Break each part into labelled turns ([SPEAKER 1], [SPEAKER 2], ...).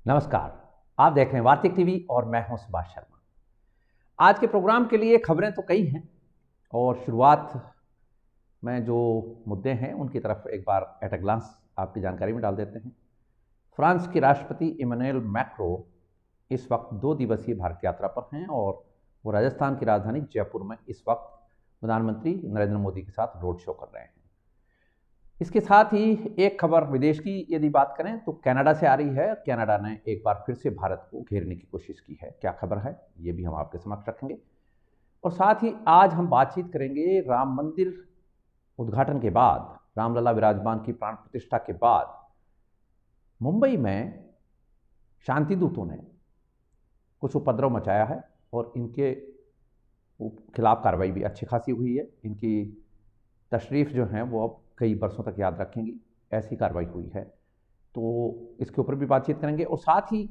[SPEAKER 1] नमस्कार। आप देख रहे हैं वार्तिक टीवी और मैं हूं सुभाष शर्मा। आज के प्रोग्राम के लिए खबरें तो कई हैं और शुरुआत में जो मुद्दे हैं उनकी तरफ एक बार एट अ ग्लांस आपकी जानकारी में डाल देते हैं। फ्रांस के राष्ट्रपति इमैनुएल मैक्रों इस वक्त 2 दिवसीय भारत यात्रा पर हैं और वो राजस्थान की राजधानी जयपुर में इस वक्त प्रधानमंत्री नरेंद्र मोदी के साथ रोड शो कर रहे हैं। इसके साथ ही एक खबर विदेश की यदि बात करें तो कनाडा से आ रही है। कनाडा ने एक बार फिर से भारत को घेरने की कोशिश की है। क्या खबर है ये भी हम आपके समक्ष रखेंगे और साथ ही आज हम बातचीत करेंगे राम मंदिर उद्घाटन के बाद, रामलला विराजमान की प्राण प्रतिष्ठा के बाद मुंबई में शांति दूतों ने कुछ उपद्रव मचाया है और इनके खिलाफ कार्रवाई भी अच्छी खासी हुई है। इनकी तशरीफ जो है वो अब कई बरसों तक याद रखेंगी, ऐसी कार्रवाई हुई है। तो इसके ऊपर भी बातचीत करेंगे और साथ ही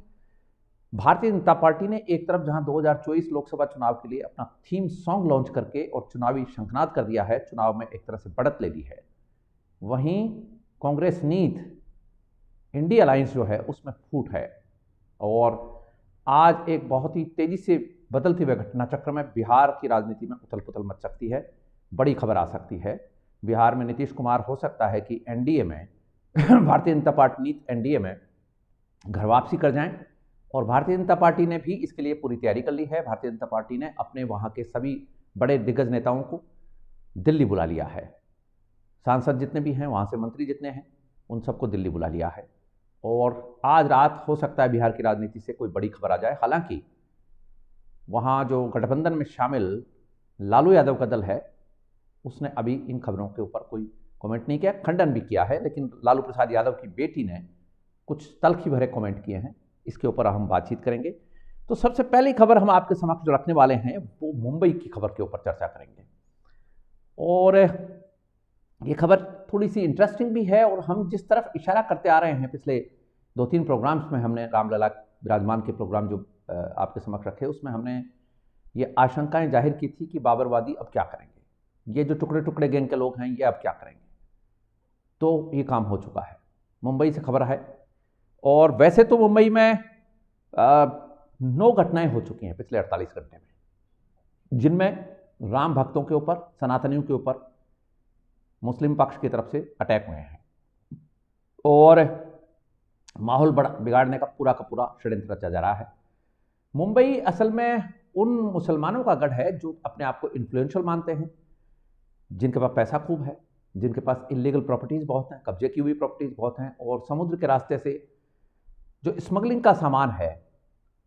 [SPEAKER 1] भारतीय जनता पार्टी ने एक तरफ जहां 2024 लोकसभा चुनाव के लिए अपना थीम सॉन्ग लॉन्च करके और चुनावी शंखनाद कर दिया है, चुनाव में एक तरह से बढ़त ले ली है, वहीं कांग्रेस नीत इंडिया अलायंस जो है उसमें फूट है। और आज एक बहुत ही तेजी से बदलते हुए घटनाचक्र में बिहार की राजनीति में उथल पुथल मच सकती है। बड़ी खबर आ सकती है। बिहार में नीतीश कुमार हो सकता है कि एनडीए में भारतीय जनता पार्टी नीत एनडीए में घर वापसी कर जाएं और भारतीय जनता पार्टी ने भी इसके लिए पूरी तैयारी कर ली है। भारतीय जनता पार्टी ने अपने वहां के सभी बड़े दिग्गज नेताओं को दिल्ली बुला लिया है। सांसद जितने भी हैं, वहां से मंत्री जितने हैं, उन सबको दिल्ली बुला लिया है और आज रात हो सकता है बिहार की राजनीति से कोई बड़ी खबर आ जाए। हालांकि वहां जो गठबंधन में शामिल लालू यादव का दल है उसने अभी इन खबरों के ऊपर कोई कमेंट नहीं किया, खंडन भी किया है, लेकिन लालू प्रसाद यादव की बेटी ने कुछ तल्खी भरे कमेंट किए हैं। इसके ऊपर हम बातचीत करेंगे। तो सबसे पहली खबर हम आपके समक्ष जो रखने वाले हैं वो मुंबई की खबर के ऊपर चर्चा करेंगे और ये खबर थोड़ी सी इंटरेस्टिंग भी है और हम जिस तरफ इशारा करते आ रहे हैं पिछले 2-3 प्रोग्राम्स में, हमने रामलला विराजमान के प्रोग्राम जो आपके समक्ष रखे उसमें हमने ये आशंकाएं जाहिर की थी कि बाबरवादी अब क्या करेंगे, ये जो टुकड़े टुकड़े गैंग के लोग हैं ये अब क्या करेंगे। तो ये काम हो चुका है। मुंबई से खबर है और वैसे तो मुंबई में 9 घटनाएं हो चुकी हैं पिछले 48 घंटे में, जिनमें राम भक्तों के ऊपर, सनातनियों के ऊपर मुस्लिम पक्ष की तरफ से अटैक हुए हैं और माहौल बड़ा बिगाड़ने का पूरा षड्यंत्र रचा जा रहा है। मुंबई असल में उन मुसलमानों का गढ़ है जो अपने आप को इन्फ्लुएंशियल मानते हैं, जिनके पास पैसा खूब है, जिनके पास इलीगल प्रॉपर्टीज बहुत हैं, कब्जे की हुई प्रॉपर्टीज बहुत हैं और समुद्र के रास्ते से जो स्मगलिंग का सामान है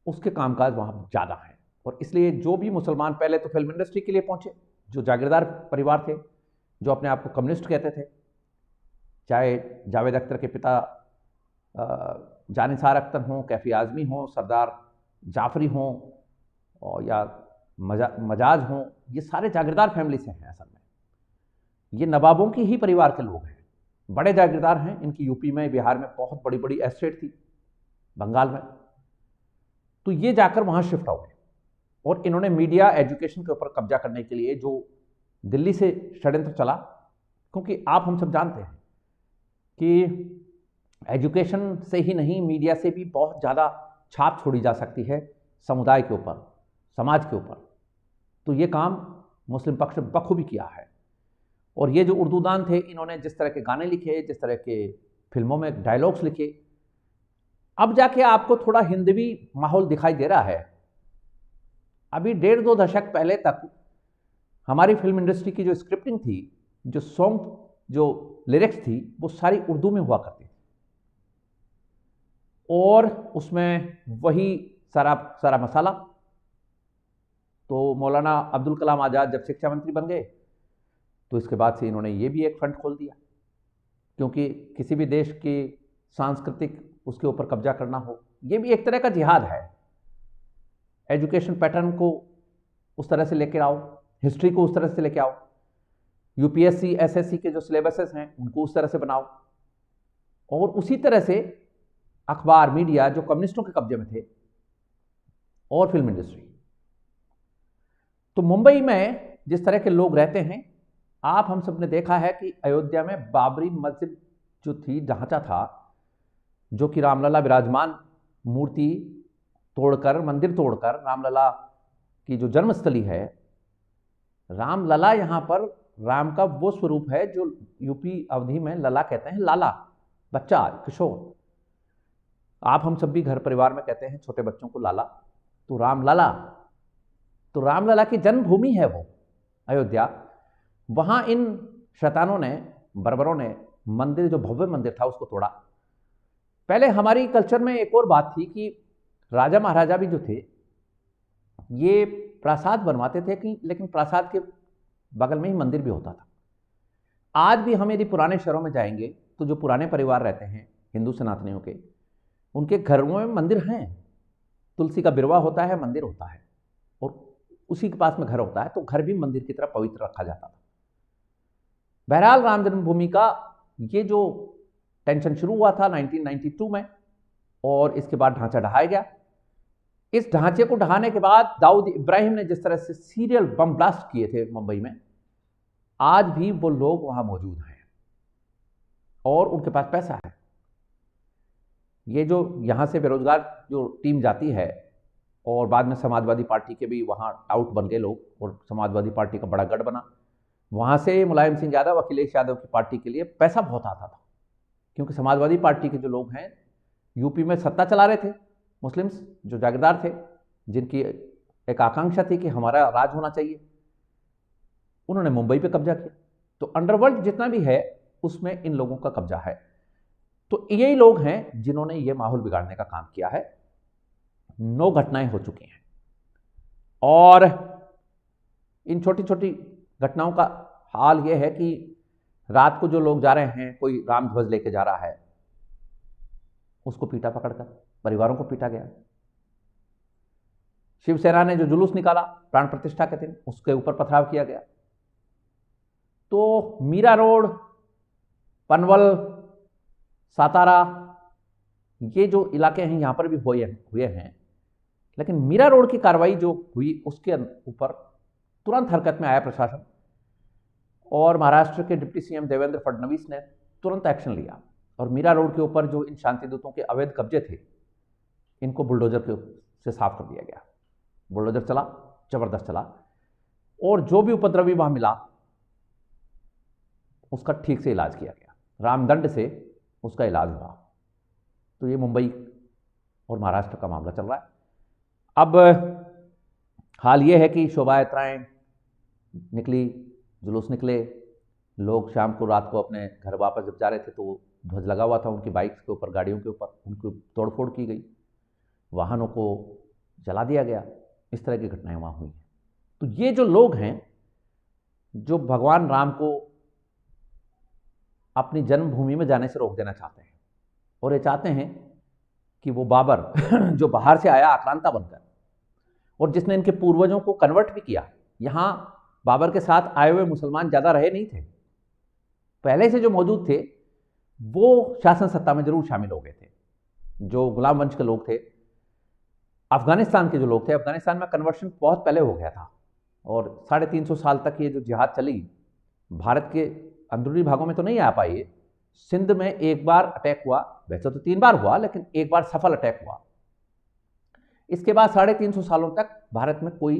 [SPEAKER 1] उसके कामकाज वहाँ ज़्यादा हैं। और इसलिए जो भी मुसलमान पहले तो फिल्म इंडस्ट्री के लिए पहुँचे, जो जागीरदार परिवार थे, जो अपने आप को कम्युनिस्ट कहते थे, चाहे जावेद अख्तर के पिता जानिसार अख्तर हों, कैफी आज़मी हों, सरदार जाफरी हों और या मजाज हों, ये सारे जागीरदार फैमिली से हैं। असल में ये नवाबों की ही परिवार के लोग हैं, बड़े जागीरदार हैं। इनकी यूपी में, बिहार में बहुत बड़ी बड़ी एस्टेट थी, बंगाल में। तो ये जाकर वहां शिफ्ट हो गए और इन्होंने मीडिया एजुकेशन के ऊपर कब्जा करने के लिए जो दिल्ली से षड्यंत्र चला, क्योंकि आप हम सब जानते हैं कि एजुकेशन से ही नहीं, मीडिया से भी बहुत ज़्यादा छाप छोड़ी जा सकती है समुदाय के ऊपर, समाज के ऊपर। तो ये काम मुस्लिम पक्ष ने बखूबी किया है। और ये जो उर्दू दान थे, इन्होंने जिस तरह के गाने लिखे, जिस तरह के फिल्मों में डायलॉग्स लिखे, अब जाके आपको थोड़ा हिंदवी माहौल दिखाई दे रहा है। अभी 1.5-2 दशक पहले तक हमारी फिल्म इंडस्ट्री की जो स्क्रिप्टिंग थी, जो सॉन्ग, जो लिरिक्स थी, वो सारी उर्दू में हुआ करती थी और उसमें वही सारा मसाला। तो मौलाना अब्दुल कलाम आज़ाद जब शिक्षा मंत्री बन गए तो इसके बाद से इन्होंने ये भी एक फ्रंट खोल दिया, क्योंकि किसी भी देश की सांस्कृतिक उसके ऊपर कब्जा करना हो, ये भी एक तरह का जिहाद है। एजुकेशन पैटर्न को उस तरह से लेकर आओ, हिस्ट्री को उस तरह से लेकर आओ, यूपीएससी एसएससी के जो सिलेबसेस हैं उनको उस तरह से बनाओ और उसी तरह से अखबार, मीडिया जो कम्युनिस्टों के कब्जे में थे और फिल्म इंडस्ट्री। तो मुंबई में जिस तरह के लोग रहते हैं, आप हम सब ने देखा है कि अयोध्या में बाबरी मस्जिद जो थी, ढांचा था, जो कि रामलला विराजमान मूर्ति तोड़कर, मंदिर तोड़कर रामलला की जो जन्मस्थली है, रामलला यहाँ पर राम का वो स्वरूप है जो यूपी अवधि में लला कहते हैं, लाला, बच्चा, किशोर। आप हम सब भी घर परिवार में कहते हैं छोटे बच्चों को लाला, तो रामलला, तो रामलला की जन्मभूमि है वो अयोध्या। वहां इन शैतानों ने, बर्बरों ने मंदिर, जो भव्य मंदिर था, उसको तोड़ा। पहले हमारी कल्चर में एक और बात थी कि राजा महाराजा भी जो थे ये प्रासाद बनवाते थे कि, लेकिन प्रासाद के बगल में ही मंदिर भी होता था। आज भी हम यदि पुराने शहरों में जाएंगे तो जो पुराने परिवार रहते हैं हिंदू सनातनियों के, उनके घरों में मंदिर हैं, तुलसी का बिरवा होता है, मंदिर होता है, और उसी के पास में घर होता है, तो घर भी मंदिर की तरह पवित्र रखा जाता था। बहरहाल राम जन्मभूमि का ये जो टेंशन शुरू हुआ था 1992 में, और इसके बाद ढांचा ढहाया गया। इस ढांचे को ढहाने के बाद दाऊद इब्राहिम ने जिस तरह से सीरियल बम ब्लास्ट किए थे मुंबई में, आज भी वो लोग वहां मौजूद हैं और उनके पास पैसा है। ये जो यहां से बेरोजगार जो टीम जाती है, और बाद में समाजवादी पार्टी के भी वहां आउट बन गए लोग, और समाजवादी पार्टी का बड़ा गढ़ बना। वहां से मुलायम सिंह यादव, अखिलेश यादव की पार्टी के लिए पैसा बहुत आता था, क्योंकि समाजवादी पार्टी के जो लोग हैं यूपी में सत्ता चला रहे थे, मुस्लिम्स जो जागीरदार थे, जिनकी एक आकांक्षा थी कि हमारा राज होना चाहिए, उन्होंने मुंबई पे कब्जा किया। तो अंडरवर्ल्ड जितना भी है उसमें इन लोगों का कब्जा है। तो यही लोग हैं जिन्होंने ये माहौल बिगाड़ने का काम किया है। 9 घटनाएं हो चुकी हैं, और इन छोटी छोटी घटनाओं का हाल यह है कि रात को जो लोग जा रहे हैं, कोई राम ध्वज लेके जा रहा है, उसको पीटा पकड़कर, परिवारों को पीटा गया। शिवसेना ने जो जुलूस निकाला प्राण प्रतिष्ठा के दिन, उसके ऊपर पथराव किया गया। तो मीरा रोड, पनवल, सातारा, ये जो इलाके हैं यहां पर भी हुए हैं, लेकिन मीरा रोड की कार्रवाई जो हुई उसके ऊपर तुरंत हरकत में आया प्रशासन, और महाराष्ट्र के डिप्टी सीएम देवेंद्र फडणवीस ने तुरंत एक्शन लिया, और मीरा रोड के ऊपर जो इन शांति दूतों के अवैध कब्जे थे, इनको बुलडोजर से साफ कर दिया गया। बुलडोजर चला, जबरदस्त चला, और जो भी उपद्रवी वहां मिला उसका ठीक से इलाज किया गया, रामदंड से उसका इलाज हुआ। तो ये मुंबई और महाराष्ट्र का मामला चल रहा है। अब हाल ये है कि शोभा यात्राएं निकली, जुलूस निकले, लोग शाम को, रात को अपने घर वापस जब जा रहे थे तो ध्वज लगा हुआ था उनकी बाइक्स के ऊपर, गाड़ियों के ऊपर, उनको तोड़फोड़ की गई, वाहनों को जला दिया गया। इस तरह की घटनाएं वहां हुई। तो ये जो लोग हैं जो भगवान राम को अपनी जन्मभूमि में जाने से रोक देना चाहते हैं, और ये चाहते हैं कि वो बाबर जो बाहर से आया आक्रांता बनकर, और जिसने इनके पूर्वजों को कन्वर्ट भी किया, यहां बाबर के साथ आए हुए मुसलमान ज़्यादा रहे नहीं थे, पहले से जो मौजूद थे वो शासन सत्ता में जरूर शामिल हो गए थे। जो गुलाम वंश के लोग थे, अफगानिस्तान के जो लोग थे, अफगानिस्तान में कन्वर्शन बहुत पहले हो गया था, और 350 साल तक ये जो जिहाद चली, भारत के अंदरूनी भागों में तो नहीं आ पाई। सिंध में एक बार अटैक हुआ, वैसे तो 3 बार हुआ, लेकिन एक बार सफल अटैक हुआ। इसके बाद 350 सालों तक भारत में कोई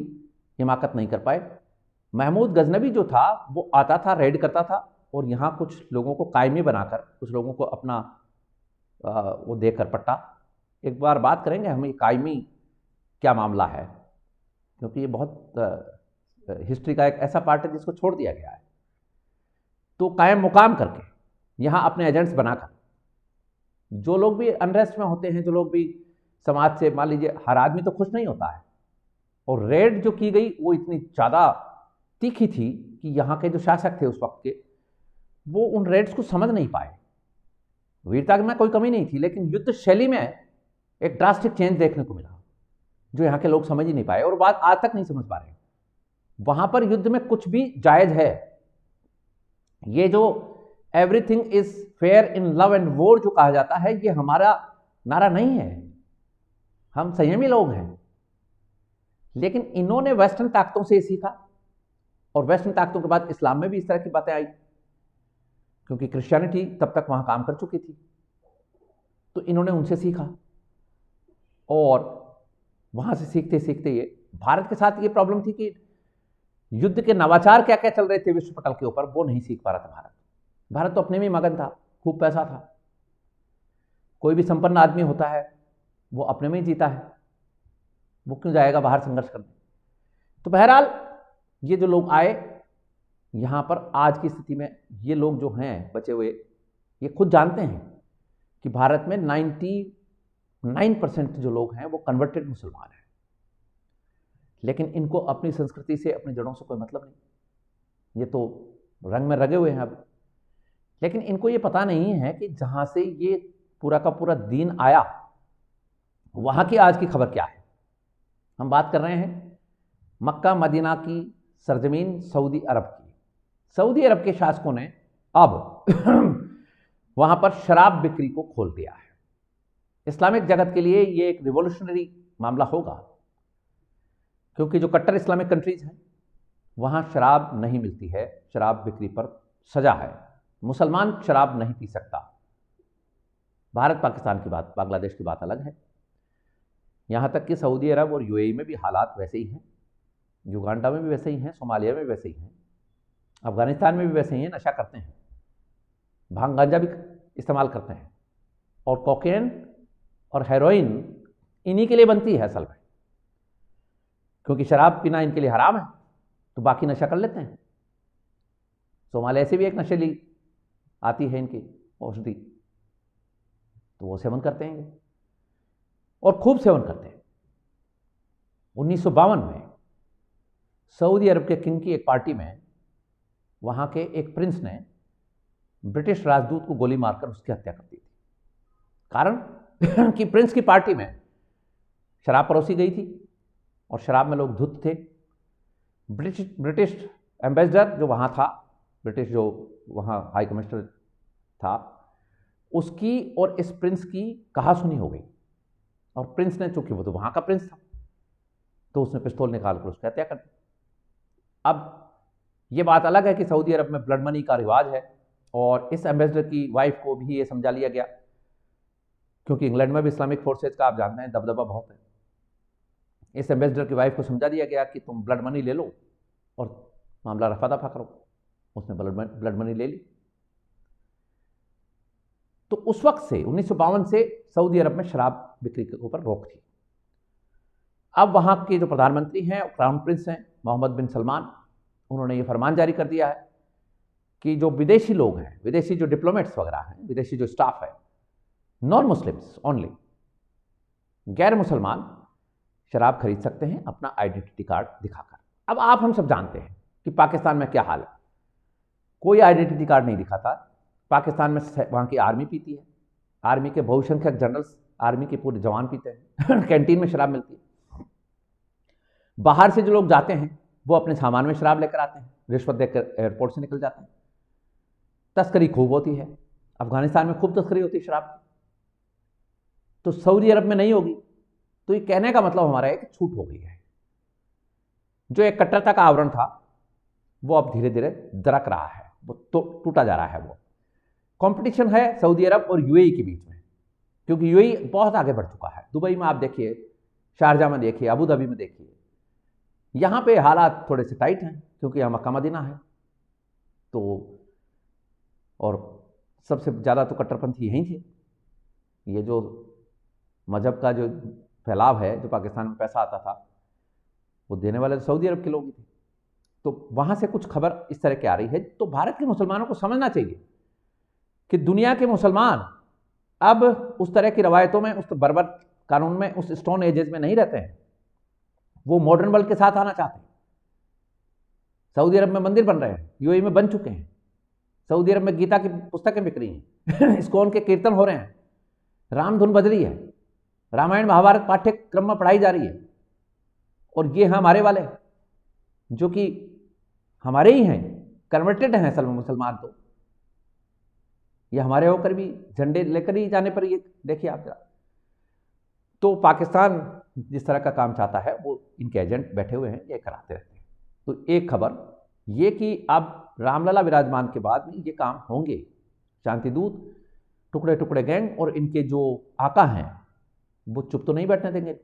[SPEAKER 1] हिमाकत नहीं कर पाए। महमूद गजनबी जो था वो आता था, रेड करता था, और यहाँ कुछ लोगों को कायमी बनाकर, कुछ लोगों को अपना वो देकर पट्टा। एक बार बात करेंगे हम ये कायमी क्या मामला है, क्योंकि ये बहुत हिस्ट्री का एक ऐसा पार्ट है जिसको छोड़ दिया गया है। तो कायम मुकाम करके यहाँ अपने एजेंट्स बनाकर, जो लोग भी अनरेस्ट में होते हैं, जो लोग भी समाज से, मान लीजिए हर आदमी तो खुश नहीं होता है, और रेड जो की गई वो इतनी ज़्यादा तीखी थी कि यहाँ के जो शासक थे उस वक्त के, वो उन रेड्स को समझ नहीं पाए। वीरता में कोई कमी नहीं थी, लेकिन युद्ध शैली में एक ड्रास्टिक चेंज देखने को मिला जो यहाँ के लोग समझ ही नहीं पाए, और बात आज तक नहीं समझ पा रहे। वहां पर युद्ध में कुछ भी जायज है। ये जो everything is fair in love and war जो कहा जाता है, ये हमारा नारा नहीं है। हम संयमी लोग हैं, लेकिन इन्होंने वेस्टर्न ताकतों से सीखा, और वेस्टर्न ताकतों के बाद इस्लाम में भी इस तरह की बातें आई, क्योंकि क्रिश्चियनिटी तब तक वहां काम कर चुकी थी, तो इन्होंने उनसे सीखा। और वहाँ से सीखते सीखते ये भारत के साथ ये प्रॉब्लम थी कि युद्ध के नवाचार क्या क्या चल रहे थे विश्व पटल के ऊपर, वो नहीं सीख पा रहा था भारत। भारत तो अपने में मगन था, खूब पैसा था। कोई भी संपन्न आदमी होता है वो अपने में ही जीता है, वो क्यों जाएगा बाहर संघर्ष करने। तो बहरहाल ये जो लोग आए यहाँ पर, आज की स्थिति में ये लोग जो हैं बचे हुए, ये खुद जानते हैं कि भारत में 99% जो लोग हैं वो कन्वर्टेड मुसलमान हैं, लेकिन इनको अपनी संस्कृति से, अपनी जड़ों से कोई मतलब नहीं। ये तो रंग में रगे हुए हैं अब, लेकिन इनको ये पता नहीं है कि जहाँ से ये पूरा का पूरा दीन आया वहाँ की आज की खबर क्या है। हम बात कर रहे हैं मक्का मदीना की सरजमीन सऊदी अरब की। सऊदी अरब के शासकों ने अब वहाँ पर शराब बिक्री को खोल दिया है। इस्लामिक जगत के लिए ये एक रिवॉल्यूशनरी मामला होगा, क्योंकि जो कट्टर इस्लामिक कंट्रीज हैं वहाँ शराब नहीं मिलती है, शराब बिक्री पर सजा है, मुसलमान शराब नहीं पी सकता। भारत पाकिस्तान की बात, बांग्लादेश की बात अलग है। यहाँ तक कि सऊदी अरब और यूएई में भी हालात वैसे ही हैं, युगांडा में भी वैसे ही हैं, सोमालिया में भी वैसे ही हैं, अफगानिस्तान में भी वैसे ही हैं। नशा करते हैं, भांग गांजा भी इस्तेमाल करते हैं, और कोकेन और हेरोइन इन्हीं के लिए बनती है असल में, क्योंकि शराब पीना इनके लिए हराम है तो बाकी नशा कर लेते हैं। सोमालिया से भी एक नशेली आती है इनकी औषधि, तो वो सेवन करते हैं और खूब सेवन करते हैं। 1952 में सऊदी अरब के किंग की एक पार्टी में वहाँ के एक प्रिंस ने ब्रिटिश राजदूत को गोली मारकर उसकी हत्या कर दी थी। कारण कि प्रिंस की पार्टी में शराब परोसी गई थी और शराब में लोग धुत थे। ब्रिटिश एम्बेसडर जो वहाँ था, ब्रिटिश जो वहाँ हाई कमिश्नर था, उसकी और इस प्रिंस की कहासुनी हो गई, और प्रिंस ने, चूंकि वो तो वहाँ का प्रिंस था, तो उसने पिस्तौल निकालकर उसकी हत्या कर दी। अब ये बात अलग है कि सऊदी अरब में ब्लड मनी का रिवाज है, और इस एम्बेसडर की वाइफ को भी ये समझा लिया गया, क्योंकि इंग्लैंड में भी इस्लामिक फोर्सेज का आप जानते हैं दबदबा बहुत है। इस एम्बेसडर की वाइफ को समझा दिया गया कि तुम ब्लड मनी ले लो और मामला रफा दफा करो। उसने ब्लड मनी ले ली। तो उस वक्त से 1952 से सऊदी अरब में शराब बिक्री के ऊपर रोक थी। अब वहाँ के जो प्रधानमंत्री हैं, क्राउन प्रिंस हैं मोहम्मद बिन सलमान, उन्होंने ये फरमान जारी कर दिया है कि जो विदेशी लोग हैं, विदेशी जो डिप्लोमेट्स वगैरह हैं, विदेशी जो स्टाफ है, नॉन मुस्लिम्स ओनली, गैर मुसलमान शराब खरीद सकते हैं अपना आइडेंटिटी कार्ड दिखाकर। अब आप हम सब जानते हैं कि पाकिस्तान में क्या हाल है, कोई आइडेंटिटी कार्ड नहीं दिखाता। पाकिस्तान में वहाँ की आर्मी पीती है, आर्मी के बहुसंख्यक जनरल्स, आर्मी के पूरे जवान पीते हैं कैंटीन में शराब मिलती है। बाहर से जो लोग जाते हैं वो अपने सामान में शराब लेकर आते हैं, रिश्वत देकर एयरपोर्ट से निकल जाते हैं। तस्करी खूब होती है, अफगानिस्तान में खूब तस्करी होती है शराब की, तो सऊदी अरब में नहीं होगी। तो ये कहने का मतलब हमारा है कि छूट हो गई है। जो एक कट्टरता का आवरण था वो अब धीरे धीरे दरक रहा है, वो तो टूटा जा रहा है। वो कंपटीशन है सऊदी अरब और यूएई के बीच में, क्योंकि यूएई बहुत आगे बढ़ चुका है। दुबई में आप देखिए, शारजा में देखिए, अबू धाबी में देखिए, यहाँ पे हालात थोड़े से टाइट हैं क्योंकि यहाँ मक्का मदीना है। तो और सबसे ज़्यादा तो कट्टरपंथी यहीं थे। ये जो मजहब का जो फैलाव है, जो पाकिस्तान में पैसा आता था, वो देने वाले तो सऊदी अरब के लोग ही थे। तो वहाँ से कुछ खबर इस तरह की आ रही है। तो भारत के मुसलमानों को समझना चाहिए कि दुनिया के मुसलमान अब उस तरह की रवायतों में, उस बर्बर कानून में, उस स्टोन एजेस में नहीं रहते हैं। वो मॉडर्न वर्ल्ड के साथ आना चाहते हैं। सऊदी अरब में मंदिर बन रहे हैं, यूएई में बन चुके हैं। सऊदी अरब में गीता की पुस्तकें बिक रही हैं इस्कॉन के कीर्तन हो रहे हैं, रामधुन बज रही है, रामायण महाभारत पाठ्यक्रम में पढ़ाई जा रही है। और ये हमारे वाले जो कि हमारे ही हैं, कन्वर्टेड हैं असल में मुसलमान, तो ये हमारे होकर भी झंडे लेकर ही जाने पर, ये देखिए आप जरा। तो पाकिस्तान जिस तरह का काम चाहता है वो इनके एजेंट बैठे हुए हैं, ये कराते रहते हैं। तो एक खबर ये कि अब रामलला विराजमान के बाद में ये काम होंगे। शांतिदूत, टुकड़े टुकड़े गैंग और इनके जो आका हैं वो चुप तो नहीं बैठने देंगे,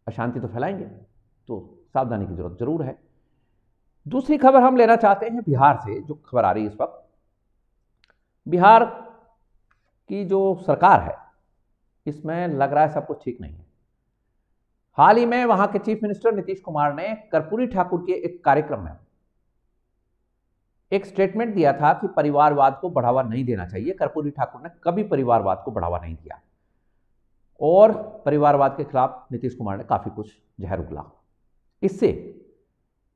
[SPEAKER 1] अशांति तो फैलाएंगे, तो सावधानी की जरूरत जरूर है। दूसरी खबर हम लेना चाहते हैं बिहार से, जो खबर आ रही है इस वक्त। बिहार की जो सरकार है इसमें लग रहा है सब कुछ ठीक नहीं है। हाल ही में वहां के चीफ मिनिस्टर नीतीश कुमार ने कर्पूरी ठाकुर के एक कार्यक्रम में एक स्टेटमेंट दिया था कि परिवारवाद को बढ़ावा नहीं देना चाहिए। कर्पूरी ठाकुर ने कभी परिवारवाद को बढ़ावा नहीं दिया और परिवारवाद के खिलाफ नीतीश कुमार ने काफी कुछ जहर उगला। इससे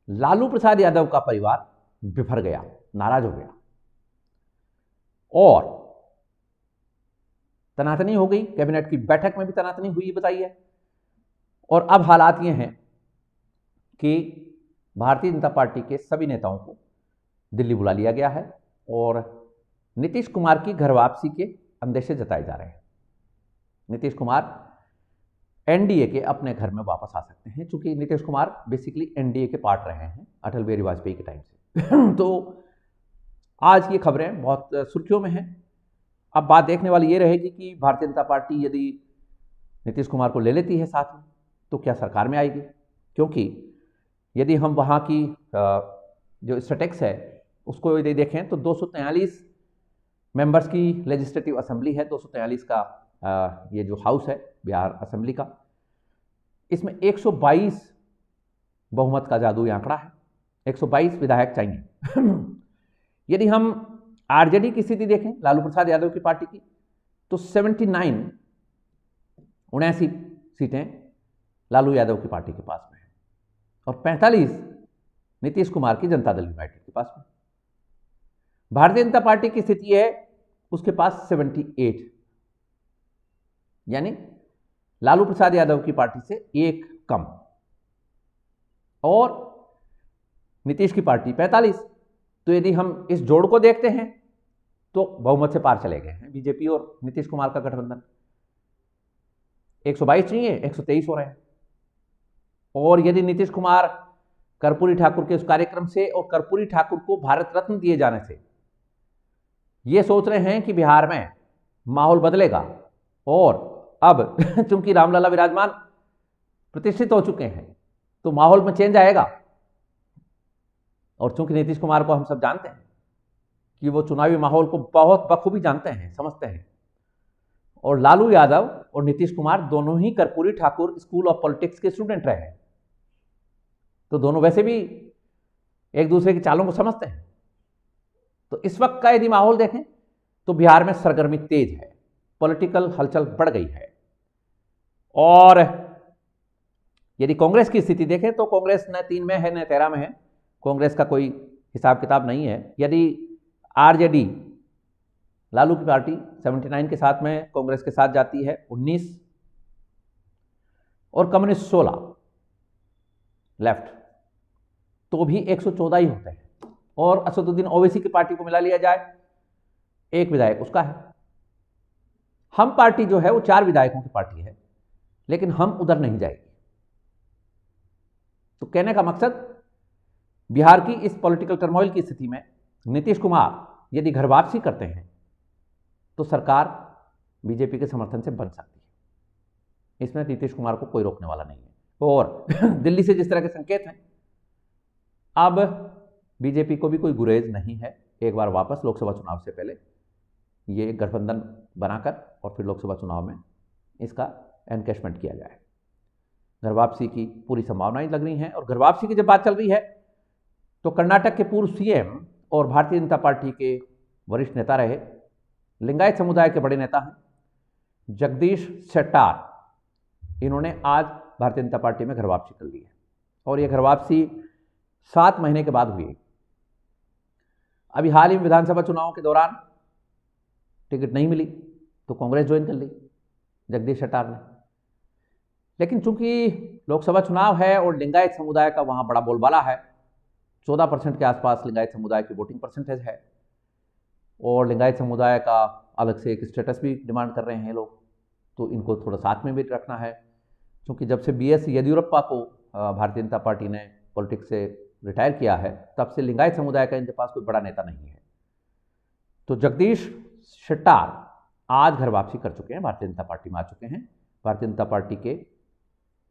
[SPEAKER 1] लालू प्रसाद यादव का परिवार बिफर गया, नाराज हो गया और तनातनी हो गई। कैबिनेट की बैठक में भी तनातनी हुई बताई है। और अब हालात ये हैं कि भारतीय जनता पार्टी के सभी नेताओं को दिल्ली बुला लिया गया है और नीतीश कुमार की घर वापसी के अंदेशे जताए जा रहे हैं। नीतीश कुमार एनडीए के अपने घर में वापस आ सकते हैं, क्योंकि नीतीश कुमार बेसिकली एनडीए के पार्ट रहे हैं अटल बिहारी वाजपेयी के टाइम से। तो आज की खबरें बहुत सुर्खियों में हैं। अब बात देखने वाली ये रहेगी कि भारतीय जनता पार्टी यदि नीतीश कुमार को ले लेती है साथ में तो क्या सरकार में आएगी, क्योंकि यदि हम वहाँ की जो स्टेटिक्स है उसको यदि देखें तो 243 मेंबर्स की लेजिस्लेटिव असेंबली है। 243 का ये जो हाउस है बिहार असेंबली का, इसमें 122 बहुमत का जादुई आंकड़ा है। 122 विधायक चाहिए। यदि हम आरजेडी की स्थिति देखें, लालू प्रसाद यादव की पार्टी की, तो 79 सीटें लालू यादव की पार्टी के पास में है और 45 नीतीश कुमार की जनता दल यूनाइटेड के पास में। भारतीय जनता पार्टी की स्थिति है उसके पास 78, यानी लालू प्रसाद यादव की पार्टी से एक कम, और नीतीश की पार्टी 45। तो यदि हम इस जोड़ को देखते हैं तो बहुमत से पार चले गए हैं बीजेपी और नीतीश कुमार का गठबंधन। 122 नहीं है, 123 हो रहे हैं। और यदि नीतीश कुमार कर्पूरी ठाकुर के उस कार्यक्रम से और कर्पूरी ठाकुर को भारत रत्न दिए जाने से ये सोच रहे हैं कि बिहार में माहौल बदलेगा और अब चूंकि रामलला विराजमान प्रतिष्ठित हो चुके हैं तो माहौल में चेंज आएगा। और चूंकि नीतीश कुमार को हम सब जानते हैं कि वो चुनावी माहौल को बहुत बखूबी जानते हैं, समझते हैं, और लालू यादव और नीतीश कुमार दोनों ही Karpoori Thakur school of politics के स्टूडेंट रहे हैं, तो दोनों वैसे भी एक दूसरे की चालों को समझते हैं। तो इस वक्त का यदि माहौल देखें तो बिहार में सरगर्मी तेज है, पॉलिटिकल हलचल बढ़ गई है। और यदि कांग्रेस की स्थिति देखें तो कांग्रेस न 3 में है न 13 में है, कांग्रेस का कोई हिसाब किताब नहीं है। यदि आरजेडी लालू की पार्टी 79 के साथ में कांग्रेस के साथ जाती है 19 और कम्युनिस्ट 16 लेफ्ट, तो भी 114 ही होते हैं। और असदुद्दीन ओवैसी की पार्टी को मिला लिया जाए, एक विधायक उसका है। हम पार्टी जो है वो 4 विधायकों की पार्टी है, लेकिन हम उधर नहीं जाएगी। तो कहने का मकसद, बिहार की इस पॉलिटिकल टर्मोइल की स्थिति में नीतीश कुमार यदि घर वापसी करते हैं तो सरकार बीजेपी के समर्थन से बन सकती है। इसमें नीतीश कुमार को कोई रोकने वाला नहीं है। और दिल्ली से जिस तरह के संकेत हैं, अब बीजेपी को भी कोई गुरेज नहीं है एक बार वापस लोकसभा चुनाव से पहले ये गठबंधन बनाकर और फिर लोकसभा चुनाव में इसका एनकैशमेंट किया जाए। घर वापसी की पूरी संभावनाएं लग रही हैं। और घर वापसी की जब बात चल रही है तो कर्नाटक के पूर्व सीएम और भारतीय जनता पार्टी के वरिष्ठ नेता रहे, लिंगायत समुदाय के बड़े नेता हैं जगदीश शेट्टार, इन्होंने आज भारतीय जनता पार्टी में घर वापसी कर ली है। और यह घर वापसी 7 महीने के बाद हुई। अभी हाल ही में विधानसभा चुनावों के दौरान टिकट नहीं मिली तो कांग्रेस ज्वाइन कर ली जगदीश शेट्टार ने। लेकिन चूंकि लोकसभा चुनाव है और लिंगायत समुदाय का वहां बड़ा बोलबाला है, 14% के आसपास लिंगायत समुदाय की वोटिंग परसेंटेज है, और लिंगायत समुदाय का अलग से एक स्टेटस भी डिमांड कर रहे हैं लोग, तो इनको थोड़ा साथ में भी रखना है। क्योंकि जब से BS येदियुरप्पा को भारतीय जनता पार्टी ने पॉलिटिक्स से रिटायर किया है, तब से लिंगायत समुदाय का इनके पास कोई बड़ा नेता नहीं है। तो जगदीश शेट्टार आज घर वापसी कर चुके हैं, भारतीय जनता पार्टी में आ चुके हैं भारतीय जनता पार्टी के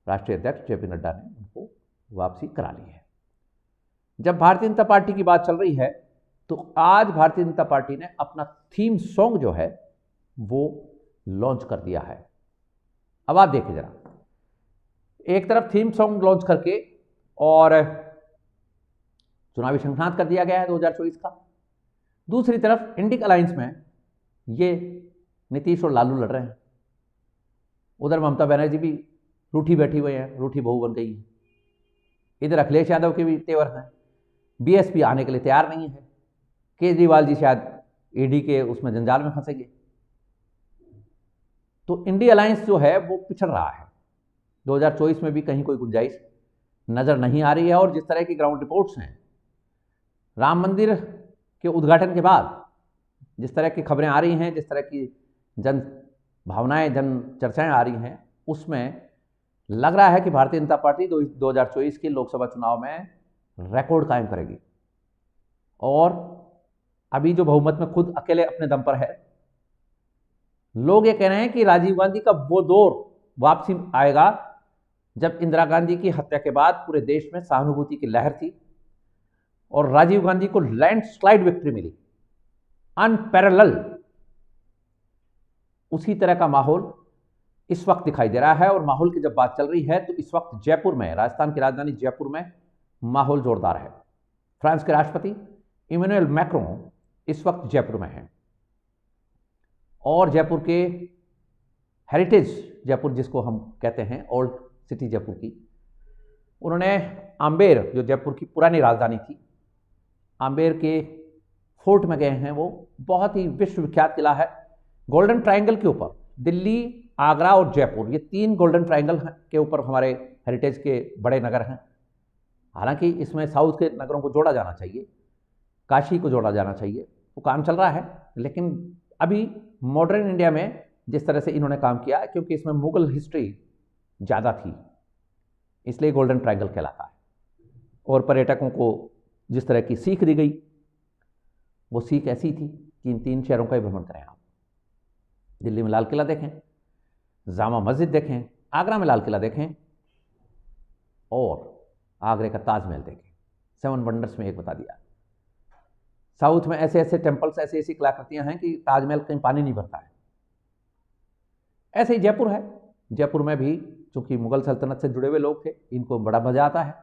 [SPEAKER 1] राष्ट्रीय अध्यक्ष जेपी नड्डा ने उनको वापसी करा ली है। जब भारतीय जनता पार्टी की बात चल रही है तो आज भारतीय जनता पार्टी ने अपना थीम सॉन्ग जो है वो लॉन्च कर दिया है। अब आप देखिए जरा, एक तरफ थीम सॉन्ग लॉन्च करके और चुनावी शंखनाद कर दिया गया है 2024 का, दूसरी तरफ इंडिक अलायंस में ये नीतीश और लालू लड़ रहे हैं। उधर ममता बनर्जी भी रूठी बैठी हुई हैं, रूठी बहू बन गई है। इधर अखिलेश यादव के भी तेवर हैं, बीएसपी आने के लिए तैयार नहीं है। केजरीवाल जी शायद ईडी के उसमें जंजाल में फंसेंगे। तो इंडी अलायंस जो है वो पिछड़ रहा है। 2024 में भी कहीं कोई गुंजाइश नजर नहीं आ रही है। और जिस तरह की ग्राउंड रिपोर्ट्स हैं, राम मंदिर के उद्घाटन के बाद जिस तरह की खबरें आ रही हैं, जिस तरह की जन भावनाएं, जन चर्चाएं आ रही हैं, उसमें लग रहा है कि भारतीय जनता पार्टी 2024 के लोकसभा चुनाव में रिकॉर्ड कायम करेगी। और अभी जो बहुमत में खुद अकेले अपने दम पर है, लोग ये कह रहे हैं कि राजीव गांधी का वो दौर वापसी आएगा जब इंदिरा गांधी की हत्या के बाद पूरे देश में सहानुभूति की लहर थी और राजीव गांधी को लैंडस्लाइड विक्ट्री मिली, अनपैरेलल्ड। उसी तरह का माहौल इस वक्त दिखाई दे रहा है। और माहौल की जब बात चल रही है तो इस वक्त जयपुर में, राजस्थान की राजधानी जयपुर में माहौल जोरदार है। फ्रांस के राष्ट्रपति इमैनुअल मैक्रोन इस वक्त जयपुर में हैं और जयपुर के हेरिटेज जयपुर जिसको हम कहते हैं, ओल्ड सिटी जयपुर की, उन्होंने आम्बेर, जो जयपुर की पुरानी राजधानी थी, आम्बेर के फोर्ट में गए हैं। वो बहुत ही विश्वविख्यात किला है। गोल्डन ट्रायंगल के ऊपर दिल्ली, आगरा और जयपुर, ये 3 गोल्डन ट्रायंगल के ऊपर हमारे हेरिटेज के बड़े नगर हैं। हालांकि इसमें साउथ के नगरों को जोड़ा जाना चाहिए, काशी को जोड़ा जाना चाहिए, वो काम चल रहा है। लेकिन अभी मॉडर्न इंडिया में जिस तरह से इन्होंने काम किया, क्योंकि इसमें मुगल हिस्ट्री ज़्यादा थी, इसलिए गोल्डन ट्रायंगल कहलाता है। और पर्यटकों को जिस तरह की सीख दी गई, वो सीख ऐसी थी कि इन 3 शहरों का ही भ्रमण करें आप। दिल्ली में लाल किला देखें, जामा मस्जिद देखें, आगरा में लाल किला देखें और आगरे का ताजमहल देखें। 7 वंडर्स में एक बता दिया। साउथ में ऐसे ऐसे टेम्पल्स, ऐसी ऐसी कलाकृतियां हैं कि ताजमहल कहीं पानी नहीं भरता है। ऐसे ही जयपुर है। जयपुर में भी चूंकि मुगल सल्तनत से जुड़े हुए लोग थे, इनको बड़ा मजा आता है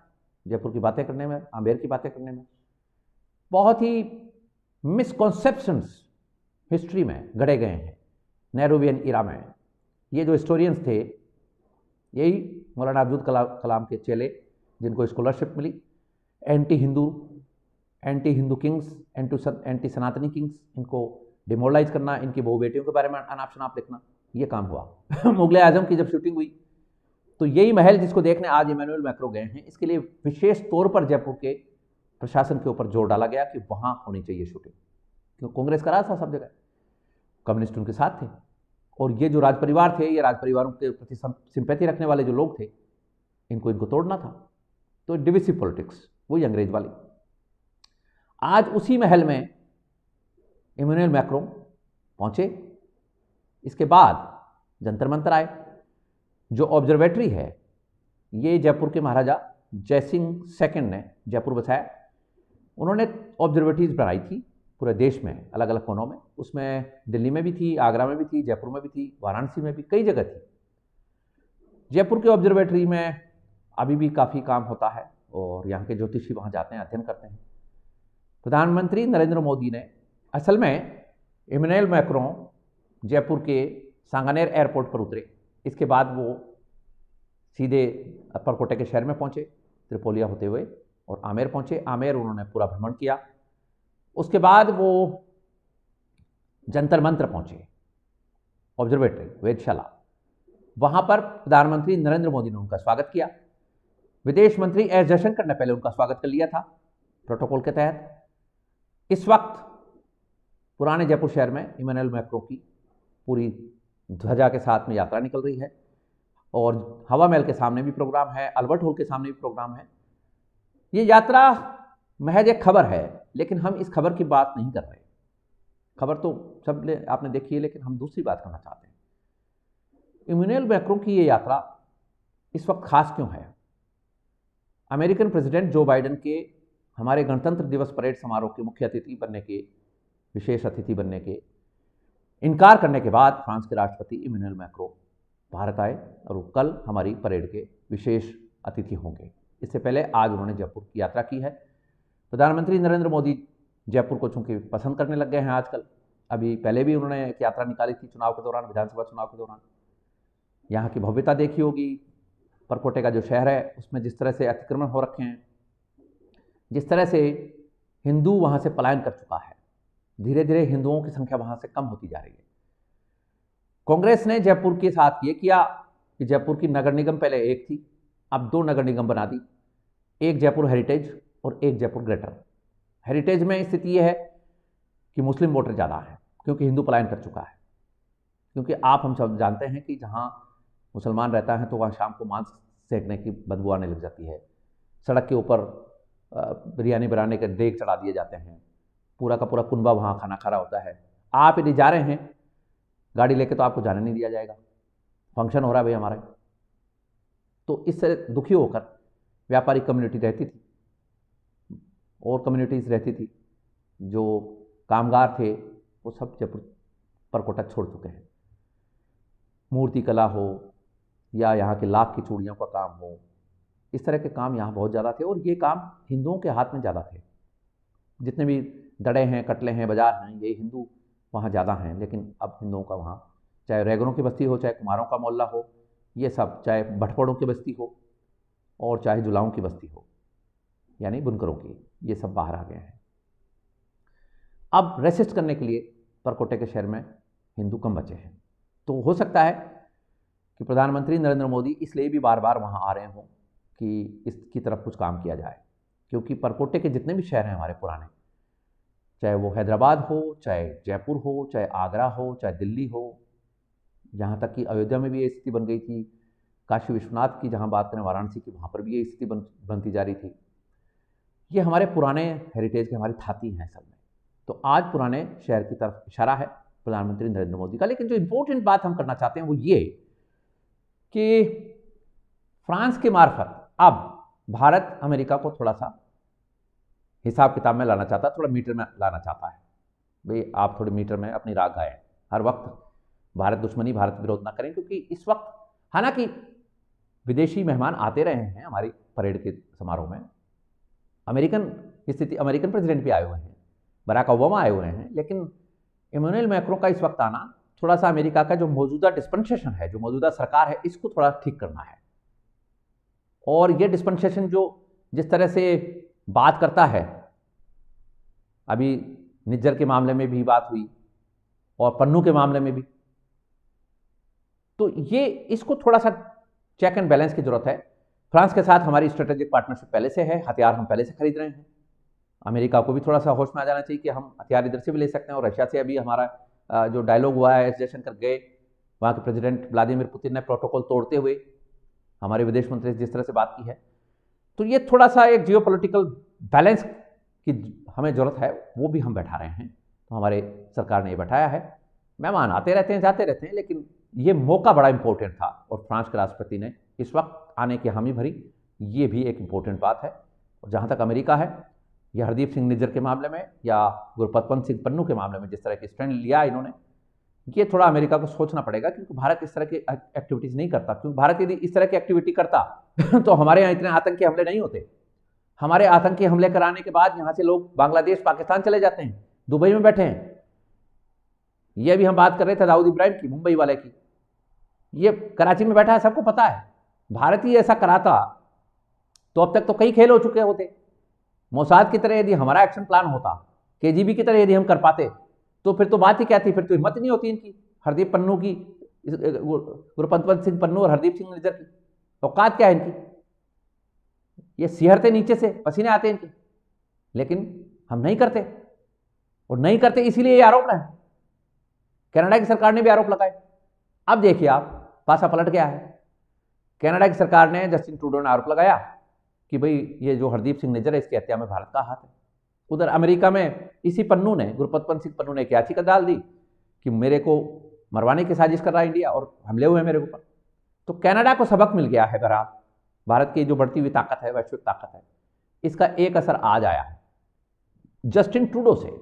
[SPEAKER 1] जयपुर की बातें करने में, आम्बेर की बातें करने में। बहुत ही मिसकॉन्सेप्शंस हिस्ट्री में गढ़े गए हैं नेहरूवियन इरा में। ये जो हिस्टोरियंस थे, यही मौलाना अब्दुल कलाम के चेले, जिनको स्कॉलरशिप मिली। एंटी हिंदू किंग्स, एंटी सनातनी किंग्स, इनको डिमोरलाइज करना, इनकी बहू बेटियों के बारे में अनाप शनाप लिखना, ये काम हुआ। मुगल आजम की जब शूटिंग हुई तो यही महल जिसको देखने आज इमैनुअल मैक्रोन गए हैं, इसके लिए विशेष तौर पर जयपुर के प्रशासन के ऊपर जोर डाला गया कि वहाँ होनी चाहिए शूटिंग, क्योंकि कांग्रेस का राज था सब जगह, कम्युनिस्ट उनके साथ थे। और ये जो राज परिवार थे, ये राज परिवारों के प्रति सिंपैथी रखने वाले जो लोग थे, इनको तोड़ना था। तो डिविसिव पॉलिटिक्स, वही अंग्रेज वाली। आज उसी महल में इमैनुअल मैक्रोन पहुंचे। इसके बाद जंतर मंतर आए। जो ऑब्जर्वेटरी है, ये जयपुर के महाराजा जयसिंह सेकंड ने जयपुर बसाया। उन्होंने ऑब्जर्वेटरीज बनाई थी पूरे देश में, अलग अलग कोनों में। उसमें दिल्ली में भी थी, आगरा में भी थी, जयपुर में भी थी, वाराणसी में भी, कई जगह थी। जयपुर के ऑब्जर्वेटरी में अभी भी काफ़ी काम होता है और यहाँ के ज्योतिषी वहाँ जाते हैं, अध्ययन करते हैं। प्रधानमंत्री नरेंद्र मोदी ने असल में इमैनुअल मैक्रोन जयपुर के सांगानेर एयरपोर्ट पर उतरे। इसके बाद वो सीधे अप्परकोटे के शहर में पहुँचे, त्रिपोलिया होते हुए, और आमेर पहुँचे। आमेर उन्होंने पूरा भ्रमण किया। उसके बाद वो जंतर मंत्र पहुँचे, ऑब्जर्वेटरी, वेधशाला। वहाँ पर प्रधानमंत्री नरेंद्र मोदी ने उनका स्वागत किया। विदेश मंत्री एस जयशंकर ने पहले उनका स्वागत कर लिया था प्रोटोकॉल के तहत। इस वक्त पुराने जयपुर शहर में इमैनुअल मैक्रोन की पूरी ध्वजा के साथ में यात्रा निकल रही है और हवा महल के सामने भी प्रोग्राम है, अल्बर्ट हॉल के सामने भी प्रोग्राम है। ये यात्रा महज एक खबर है, लेकिन हम इस खबर की बात नहीं कर रहे। खबर तो सब आपने देखी है, लेकिन हम दूसरी बात करना चाहते हैं। इमैनुअल मैक्रों की ये यात्रा इस वक्त खास क्यों है? अमेरिकन प्रेसिडेंट जो बाइडेन के हमारे गणतंत्र दिवस परेड समारोह के मुख्य अतिथि बनने के, विशेष अतिथि बनने के इनकार करने के बाद फ्रांस के राष्ट्रपति इमैनुअल मैक्रों भारत आए और वो कल हमारी परेड के विशेष अतिथि होंगे। इससे पहले आज उन्होंने जयपुर की यात्रा की है। प्रधानमंत्री नरेंद्र मोदी जयपुर को चूंकि पसंद करने लग गए हैं आजकल। अभी पहले भी उन्होंने एक यात्रा निकाली थी चुनाव के दौरान, विधानसभा चुनाव के दौरान। यहाँ की भव्यता देखी होगी, परकोटे का जो शहर है उसमें जिस तरह से अतिक्रमण हो रखे हैं, जिस तरह से हिंदू वहाँ से पलायन कर चुका है, धीरे धीरे हिंदुओं की संख्या वहाँ से कम होती जा रही है। कांग्रेस ने जयपुर के साथ ये किया कि जयपुर की नगर निगम पहले एक थी, अब 2 नगर निगम बना दी, एक जयपुर हेरिटेज और एक जयपुर ग्रेटर। हेरिटेज में स्थिति यह है कि मुस्लिम वोटर ज़्यादा हैं क्योंकि हिंदू पलायन कर चुका है। क्योंकि आप हम सब जानते हैं कि जहाँ मुसलमान रहता है तो वहाँ शाम को मांस सेकने की बदबू आने लग जाती है, सड़क के ऊपर बिरयानी बनाने के देग चढ़ा दिए जाते हैं, पूरा का पूरा कुनबा वहाँ खाना खा रहा होता है। आप यदि जा रहे हैं गाड़ी लेके तो आपको जाने नहीं दिया जाएगा, फंक्शन हो रहा है भाई हमारा। तो इससे दुखी होकर व्यापारी कम्युनिटी रहती थी और कम्युनिटीज़ रहती थी, जो कामगार थे वो सब जयपुर परकोटा छोड़ चुके हैं। मूर्ति कला हो या यहाँ के लाख की चूड़ियों का काम हो, इस तरह के काम यहाँ बहुत ज़्यादा थे और ये काम हिंदुओं के हाथ में ज़्यादा थे। जितने भी दड़े हैं, कटले हैं, बाजार हैं, ये हिंदू वहाँ ज़्यादा हैं। लेकिन अब हिंदुओं का वहाँ, चाहे रैगरों की बस्ती हो, चाहे कुमारों का मोहल्ला हो, ये सब, चाहे भटपड़ों की बस्ती हो और चाहे जुलाओं की बस्ती हो, यानी बुनकरों की, ये सब बाहर आ गए हैं। अब रेसिस्ट करने के लिए परकोटे के शहर में हिंदू कम बचे हैं। तो हो सकता है कि प्रधानमंत्री नरेंद्र मोदी इसलिए भी बार बार वहाँ आ रहे हों कि इसकी तरफ कुछ काम किया जाए। क्योंकि परकोटे के जितने भी शहर हैं हमारे पुराने, चाहे वो हैदराबाद हो, चाहे जयपुर हो, चाहे आगरा हो, चाहे दिल्ली हो, यहाँ तक कि अयोध्या में भी ये स्थिति बन गई थी, काशी विश्वनाथ की जहाँ बात करें, वाराणसी की, वहाँ पर भी ये स्थिति बनती जा रही थी। ये हमारे पुराने हेरिटेज के हमारी थाती हैं सब में। तो आज पुराने शहर की तरफ इशारा है प्रधानमंत्री नरेंद्र मोदी का। लेकिन जो इम्पोर्टेंट बात हम करना चाहते हैं वो ये कि फ्रांस के मार्फत अब भारत अमेरिका को थोड़ा सा हिसाब किताब में लाना चाहता है, थोड़ा मीटर में लाना चाहता है। भाई आप थोड़े मीटर में अपनी राग गाएं, हर वक्त भारत दुश्मनी, भारत विरोध ना करें। क्योंकि इस वक्त हालांकि विदेशी मेहमान आते रहे हैं हमारी परेड के समारोह में, अमेरिकन स्थिति, अमेरिकन प्रेसिडेंट भी आए हुए हैं, बराक ओबामा आए हुए हैं, लेकिन इमैनुअल मैक्रों का इस वक्त आना थोड़ा सा अमेरिका का जो मौजूदा डिस्पेंसेशन है, जो मौजूदा सरकार है, इसको थोड़ा ठीक करना है। और ये डिस्पेंसेशन जो जिस तरह से बात करता है, अभी निज्जर के मामले में भी बात हुई और पन्नू के मामले में भी, तो ये इसको थोड़ा सा चेक एंड बैलेंस की जरूरत है। फ्रांस के साथ हमारी स्ट्रेटेजिक पार्टनरशिप पहले से है, हथियार हम पहले से खरीद रहे हैं। अमेरिका को भी थोड़ा सा होश में आ जाना चाहिए कि हम हथियार इधर से भी ले सकते हैं। और रशिया से अभी हमारा जो डायलॉग हुआ है, एस जयशंकर गए, वहाँ के प्रेसिडेंट व्लादिमीर पुतिन ने प्रोटोकॉल तोड़ते हुए हमारे विदेश मंत्री से जिस तरह से बात की है, तो ये थोड़ा सा एक जियोपॉलिटिकल बैलेंस की हमें ज़रूरत है, वो भी हम बैठा रहे हैं। तो हमारे सरकार ने ये बैठाया है। मेहमान आते रहते हैं, जाते रहते हैं, लेकिन ये मौका बड़ा इंपॉर्टेंट था और फ्रांस के राष्ट्रपति ने इस वक्त आने की हामी भरी, ये भी एक इम्पोर्टेंट बात है। और जहाँ तक अमेरिका है, ये हरदीप सिंह निज्जर के मामले में या गुरपतवंत सिंह पन्नू के मामले में जिस तरह की स्टैंड लिया इन्होंने, ये थोड़ा अमेरिका को सोचना पड़ेगा। क्योंकि भारत इस तरह की एक्टिविटीज़ नहीं करता। क्योंकि भारत यदि इस तरह की एक्टिविटी करता तो हमारे यहाँ इतने आतंकी हमले नहीं होते। हमारे आतंकी हमले कराने के बाद यहाँ से लोग बांग्लादेश, पाकिस्तान चले जाते हैं, दुबई में बैठे हैं। ये भी हम बात कर रहे थे दाऊद इब्राहिम की, मुंबई वाले की, ये कराची में बैठा है, सबको पता है। भारत ही ऐसा कराता तो अब तक तो कई खेल हो चुके होते। मोसाद की तरह यदि हमारा एक्शन प्लान होता, केजीबी की तरह यदि हम कर पाते, तो फिर तो बात ही क्या थी, फिर तो हिम्मत नहीं होती इनकी, हरदीप पन्नू की, गुरपतवंत सिंह पन्नू और हरदीप सिंह निज्जर की औकात क्या है इनकी। ये सिहरते नीचे से, पसीने आते इनके, लेकिन हम नहीं करते। और नहीं करते इसीलिए ये आरोप है। कनाडा की सरकार ने भी आरोप लगाए। अब देखिए आप, पासा पलट गया है। कनाडा की सरकार ने, जस्टिन ट्रूडो ने आरोप लगाया कि भाई ये जो हरदीप सिंह निज्जर है, इसकी हत्या में भारत का हाथ है। उधर अमेरिका में इसी पन्नू ने, गुरपतवंत सिंह पन्नू ने एक याचिका डाल दी कि मेरे को मरवाने की साजिश कर रहा है इंडिया और हमले हुए हैं मेरे ऊपर। तो कनाडा को सबक मिल गया है बहरहाल, भारत की जो बढ़ती हुई ताकत है, वैश्विक ताकत है, इसका एक असर आज आया है। जस्टिन ट्रूडो से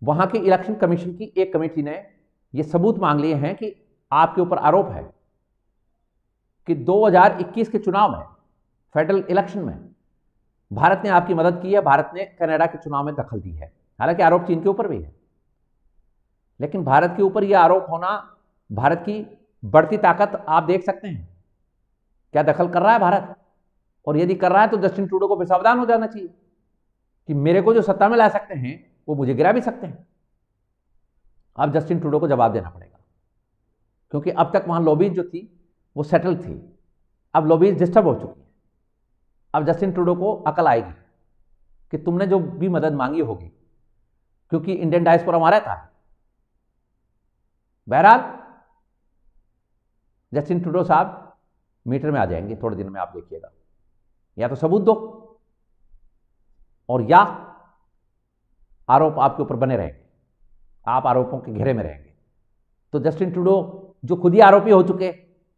[SPEAKER 1] वहां के इलेक्शन कमीशन की एक कमेटी ने ये सबूत मांग लिए हैं कि आपके ऊपर आरोप है कि 2021 के चुनाव में, फेडरल इलेक्शन में, भारत ने आपकी मदद की है, भारत ने कनाडा के चुनाव में दखल दी है। हालांकि आरोप चीन के ऊपर भी है, लेकिन भारत के ऊपर यह आरोप होना, भारत की बढ़ती ताकत आप देख सकते हैं। क्या दखल कर रहा है भारत? और यदि कर रहा है तो जस्टिन ट्रूडो को फिर सावधान हो जाना चाहिए कि मेरे को जो सत्ता में ला सकते हैं वो मुझे गिरा भी सकते हैं। अब जस्टिन ट्रूडो को जवाब देना पड़ेगा, क्योंकि अब तक वहां लॉबीज जो थी वो सेटल थी, अब लॉबीज डिस्टर्ब हो चुकी है। अब जस्टिन ट्रूडो को अकल आएगी कि तुमने जो भी मदद मांगी होगी, क्योंकि इंडियन डायस्पोरा वहां रहता है। बहरहाल जस्टिन ट्रूडो साहब मीटर में आ जाएंगे थोड़े दिन में, आप देखिएगा। या तो सबूत दो और या आरोप आपके ऊपर बने रहेंगे, आप आरोपों के घेरे में रहेंगे। तो जस्टिन ट्रूडो जो खुद ही आरोपी हो चुके,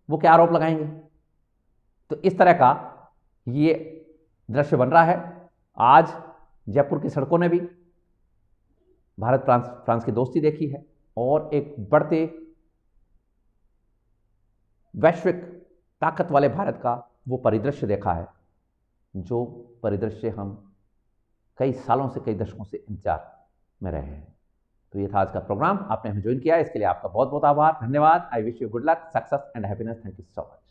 [SPEAKER 1] वो क्या आरोप लगाएंगे? तो इस तरह का ये दृश्य बन रहा है। आज जयपुर की सड़कों ने भी भारत फ्रांस की दोस्ती देखी है और एक बढ़ते वैश्विक ताकत वाले भारत का वो परिदृश्य देखा है, जो परिदृश्य हम कई सालों से, कई दशकों से इंतजार में रहे हैं। तो ये था आज का प्रोग्राम, आपने हमें ज्वाइन किया, इसके लिए आपका बहुत बहुत आभार, धन्यवाद। I wish you good luck, success and happiness. Thank you so much.